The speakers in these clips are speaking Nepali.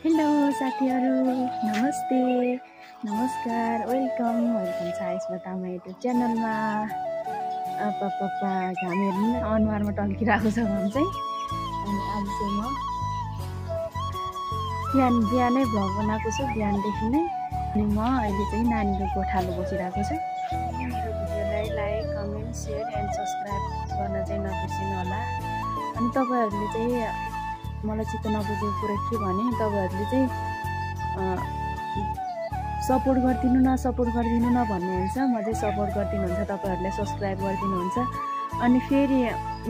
हेलो साथीहरू, नमस्ते, नमस्कार, वेलकम छ आइसमा तामा युट्युब च्यानलमा। घाम हेर्नु अनुहारमा टल्किरहेको छ घाम चाहिँ। अनि आज चाहिँ म बिहानै भ्लग बनाएको छु, बिहानदेखि नै। अनि म अहिले चाहिँ नानीको गोठालो बसिरहेको छु। मेरो भिडियोलाई like, comment, share and subscribe गर्न चाहिँ नबिर्सिनु होला। अनि तपाईँहरूले चाहिँ मलाई चित्त नबुझेको कुरा के भने, तपाईँहरूले चाहिँ सपोर्ट गरिदिनु न भन्नुहुन्छ। म चाहिँ सपोर्ट गरिदिनुहुन्छ, तपाईँहरूले सब्सक्राइब गरिदिनुहुन्छ। अनि फेरि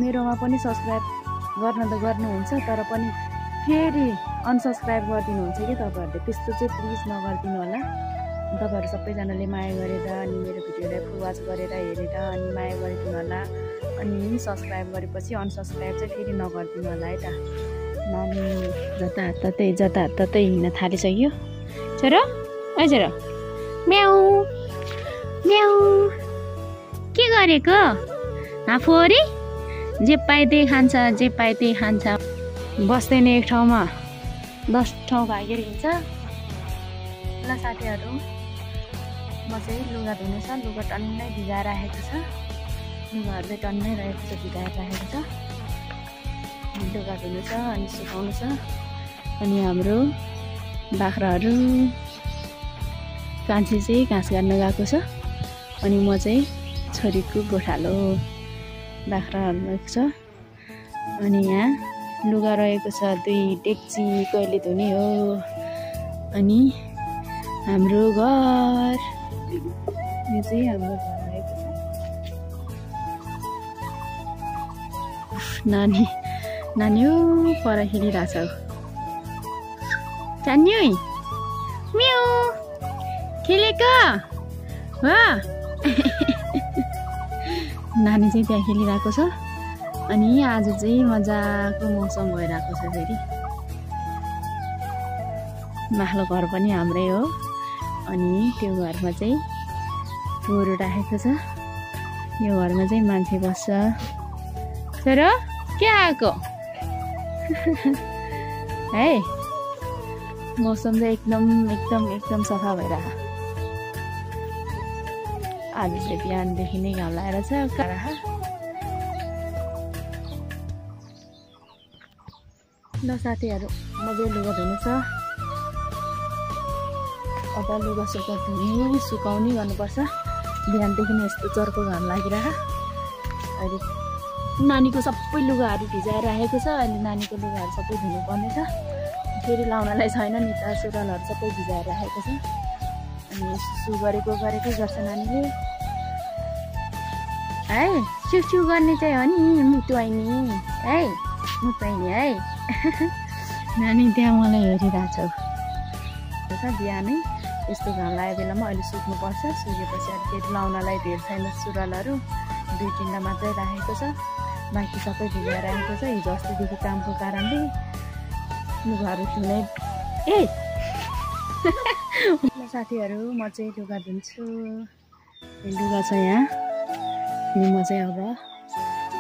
मेरोमा पनि सब्सक्राइब गर्न त गर्नुहुन्छ, तर पनि फेरि अनसब्सक्राइब गरिदिनुहुन्छ कि तपाईँहरूले। त्यस्तो चाहिँ प्लिज नगरिदिनु होला। तपाईँहरू सबैजनाले माया गरेर अनि मेरो भिडियोलाई फुल वाच गरेर हेरेर अनि माया गरिदिनु होला। अनि सब्सक्राइब गरेपछि अनसब्सक्राइब चाहिँ फेरि नगरिदिनु होला है त। नानी जताततै हिँड्न थालिसक्यो। छोरो छोरो, म्याउ म्याउ, के गरेको? फोरी जे पाए त्यही खान्छ, बस्दैन एक ठाउँमा, 10 ठाउँ भागेर हिँड्छ। ल साथीहरू, म चाहिँ लुगा धुनु छ, लुगा टन्नै भिजाएर राखेको छ, लुगाहरूले टन्नै रहेको छ, भिजाएर राखेको छ। लुगा धुनु छ अनि सुकाउनु छ। अनि हाम्रो बाख्राहरू, कान्छी चाहिँ घाँस काट्न गएको छ। अनि म चाहिँ छोरीको गोठालो बाख्राहरू रहेको छ। अनि यहाँ लुगा रहेको छ 2 डेक्ची, कहिले धुने हो। अनि हाम्रो घर, यो चाहिँ हाम्रो घर रहेको छ। नानी हो पर खेलिरहेछ। चान्यु म्याउ, खेलेको हो। नानी चाहिँ त्यहाँ खेलिरहेको छ। अनि आज चाहिँ मजाको मौसम भइरहेको छ। फेरि माथिल्लो घर पनि हाम्रै हो। अनि त्यो घरमा चाहिँ गोरु राखेको छ। यो घरमा चाहिँ मान्छे बस्छ। तर के आएको है, मौसम चाहिँ एकदम सफा भइरहेको। आज चाहिँ बिहानदेखि नै घाम लागेर छ। ल साथीहरू, मजाले लुगा धुनु छ। अब लुगा सुकाउने गर्नुपर्छ। बिहानदेखि नै यस्तो चर्को घाम लागिरह। अहिले नानीको सबै लुगाहरू भिजाएर राखेको छ। अहिले नानीको लुगाहरू सबै धुनुपर्ने छ। फेरि लाउनलाई छैन नि त, सुरुवालहरू सबै भिजाएर राखेको छ। अनि सुसु गरेकै गर्छ नानीले है। चिउ गर्ने चाहिँ हो नि मुटुवाइनी है, है। नानी त्यहाँ मलाई हेरिरहेछ। बिहानै यस्तो घाम लागेको बेलामा अहिले सुक्नुपर्छ। सुकेपछि अब फेरि लाउनलाई धेर छैन, सुरुवालहरू 2-3टा मात्रै राखेको छ। बाँकी सबै भिजाएर राखेको छ। हिजो अस्तिदेखि कामको कारणले लुगाहरू धुने। साथीहरू, म चाहिँ लुगा धुन्छु। लुगा छ यहाँ। अनि म चाहिँ अब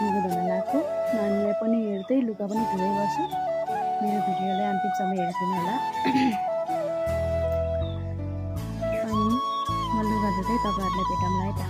लुगा धुन लाग्छु। नानीलाई पनि हेर्दै लुगा पनि धुँदै गर्छु। मेरो भिडियोलाई अन्तिमसम्म हेरिदिनु होला। अनि म लुगा धुँदै तपाईँहरूलाई भेटौँला है त।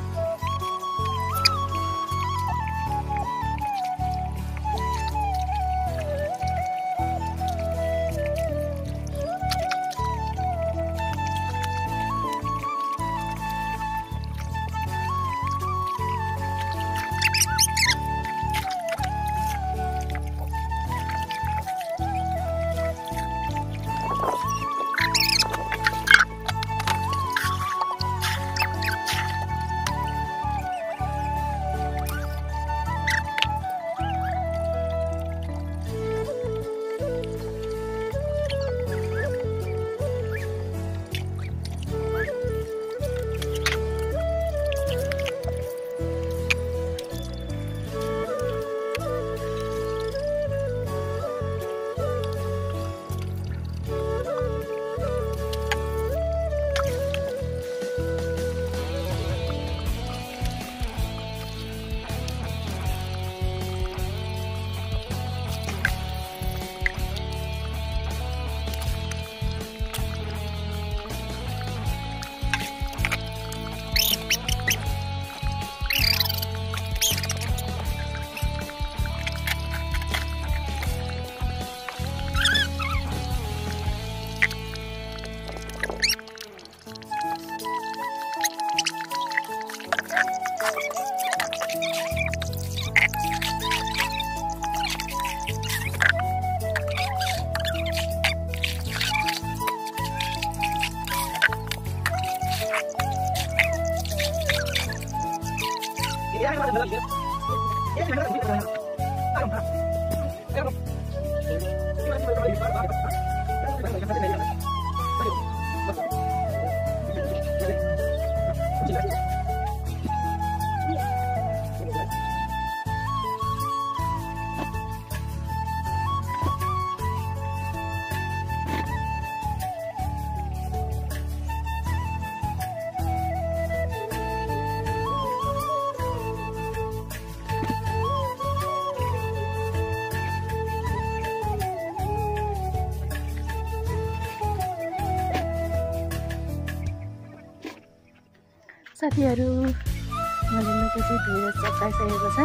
साथीहरु मैले लुगा चाहिँ धोएर चप्काइसकेको छ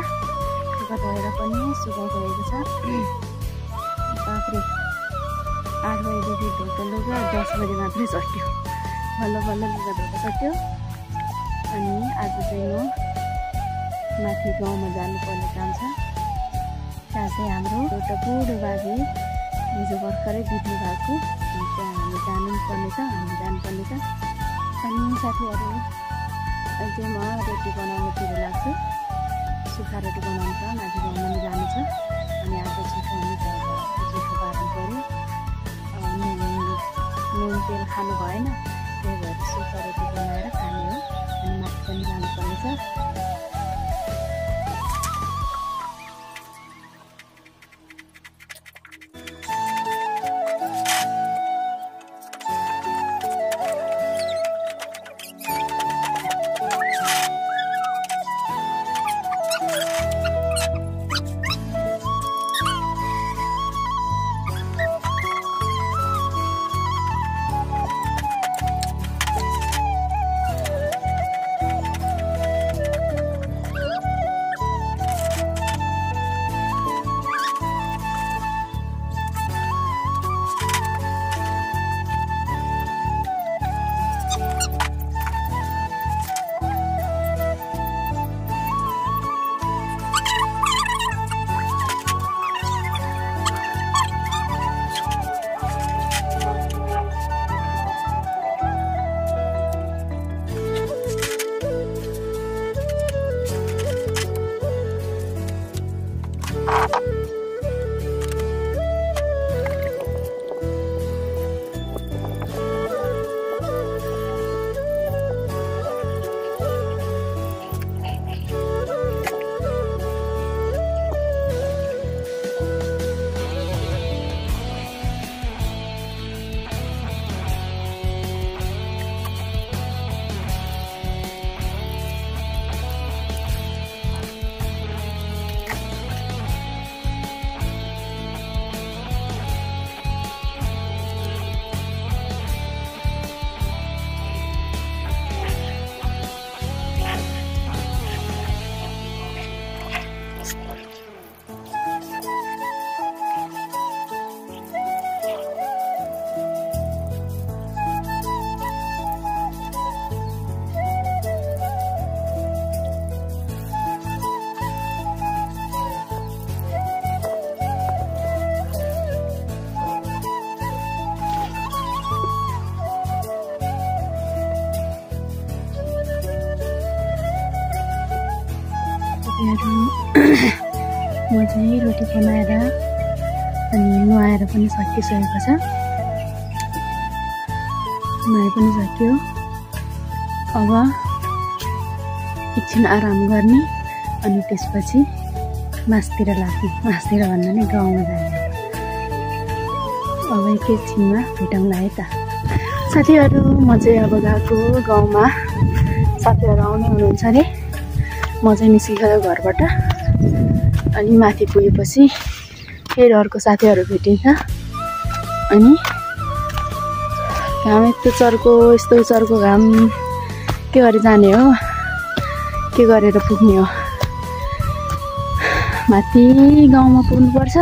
लुगा धोएर पनि सुकाइसकेको छ बाफ्रे 8 बजेदेखि धोएको लुगा 10 बजे मात्रै सकियो बल्ल बल्ल लुगा धोएको सक्यो अनि आज चाहिँ म माथि गाउँमा जानुपर्ने काम छ त्यहाँ चाहिँ हाम्रो एउटा बुढो बाजे हिजो भर्खरै बित्नु भएको त्यहाँ हामी जानुपर्ने छ अनि साथीहरु अहिले म रोटी बनाउनुतिर लाग्छु सुक्खा रोटी बनाउनु छ माथि गाउँमा नि जानु छ अनि आज छिटो हुन्छ छिटो पार्नु पर्यो नुन तेल खानु भएन त्यही भएर सुक्खा रोटी बनाएर खाने हो अनि माथि पनि जानुपर्ने छ म चाहिँ रोटी बनाएर अनि नुहाएर पनि सकिसकेको छ नुहाइ पनि सक्यो अब एकछिन आराम गर्ने अनि त्यसपछि मासतिर लाग्ने मासतिर भन्दा नि गाउँमा जाने अब एकैछिनमा भेटौँला है त साथीहरु म चाहिँ अब गएको गाउँमा साथीहरु आउने हुनुहुन्छ अरे म चाहिँ निस्किसक्यो घरबाट अनि माथि पुगेपछि फेरि अर्को साथीहरु भेटिन्छ अनि घाम यस्तो चर्को घाम के गरे जाने हो के गरेर पुग्ने हो माथि गाउँमा पुग्नुपर्छ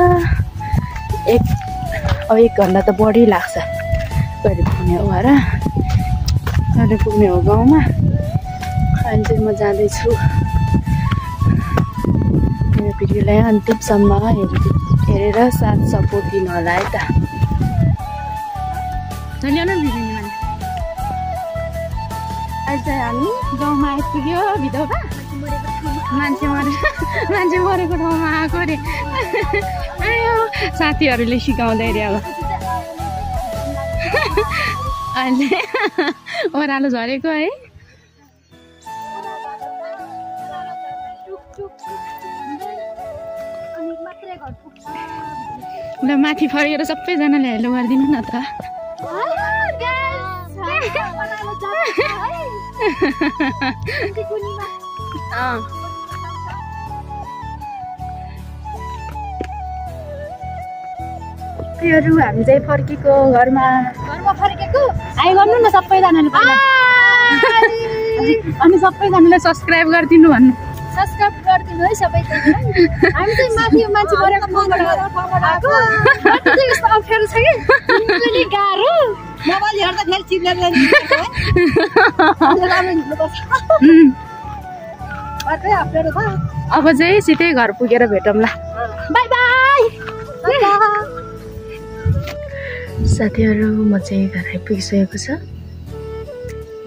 अब 1 घण्टा त बढी लाग्छ गरे पुग्ने हो भएर गरे पुग्ने हो गाउँमा अहिले चाहिँ म जाँदैछु मेरो भिडियोलाई अन्तिमसम्म हेरेर साथ सपोर्ट दिनु होला है त अहिले चाहिँ हामी गाउँमा आइपुग्यो भिडियोमा मान्छे मरेको ठाउँमा आएको अरे आयो साथीहरूले सिकाउँदै अरे अब अहिले ओह्रालो झरेको है ल माथि फर्केर सबैजनाले हेलो गरिदिनु न त हामी चाहिँ फर्केको घरमा फर्केको आइ गर्नु न सबैजनाले पहिला अनि सबैजनाले सब्सक्राइब गरिदिनु भन्नु सब्सक्राइब गरिदिनु है सबैजनाले हामी चाहिँ माथि मान्छे गरेको ठाउँबाट आएको यस्तो अप्ठ्यारो छ कि पनि गाह्रो मोबाइल हेर्दाखेरि चिन्दैन अब चाहिँ सिधै घर पुगेर भेटौँला बाई बाई साथीहरू म चाहिँ घर आइपुगिसकेको छ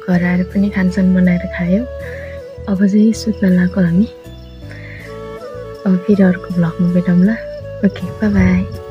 घर आएर पनि खानसान बनाएर खायो अब चाहिँ सुत्न लाग्यो हामी अब फेरि अर्को भ्लगमा भेटौँला ओके बाई बाई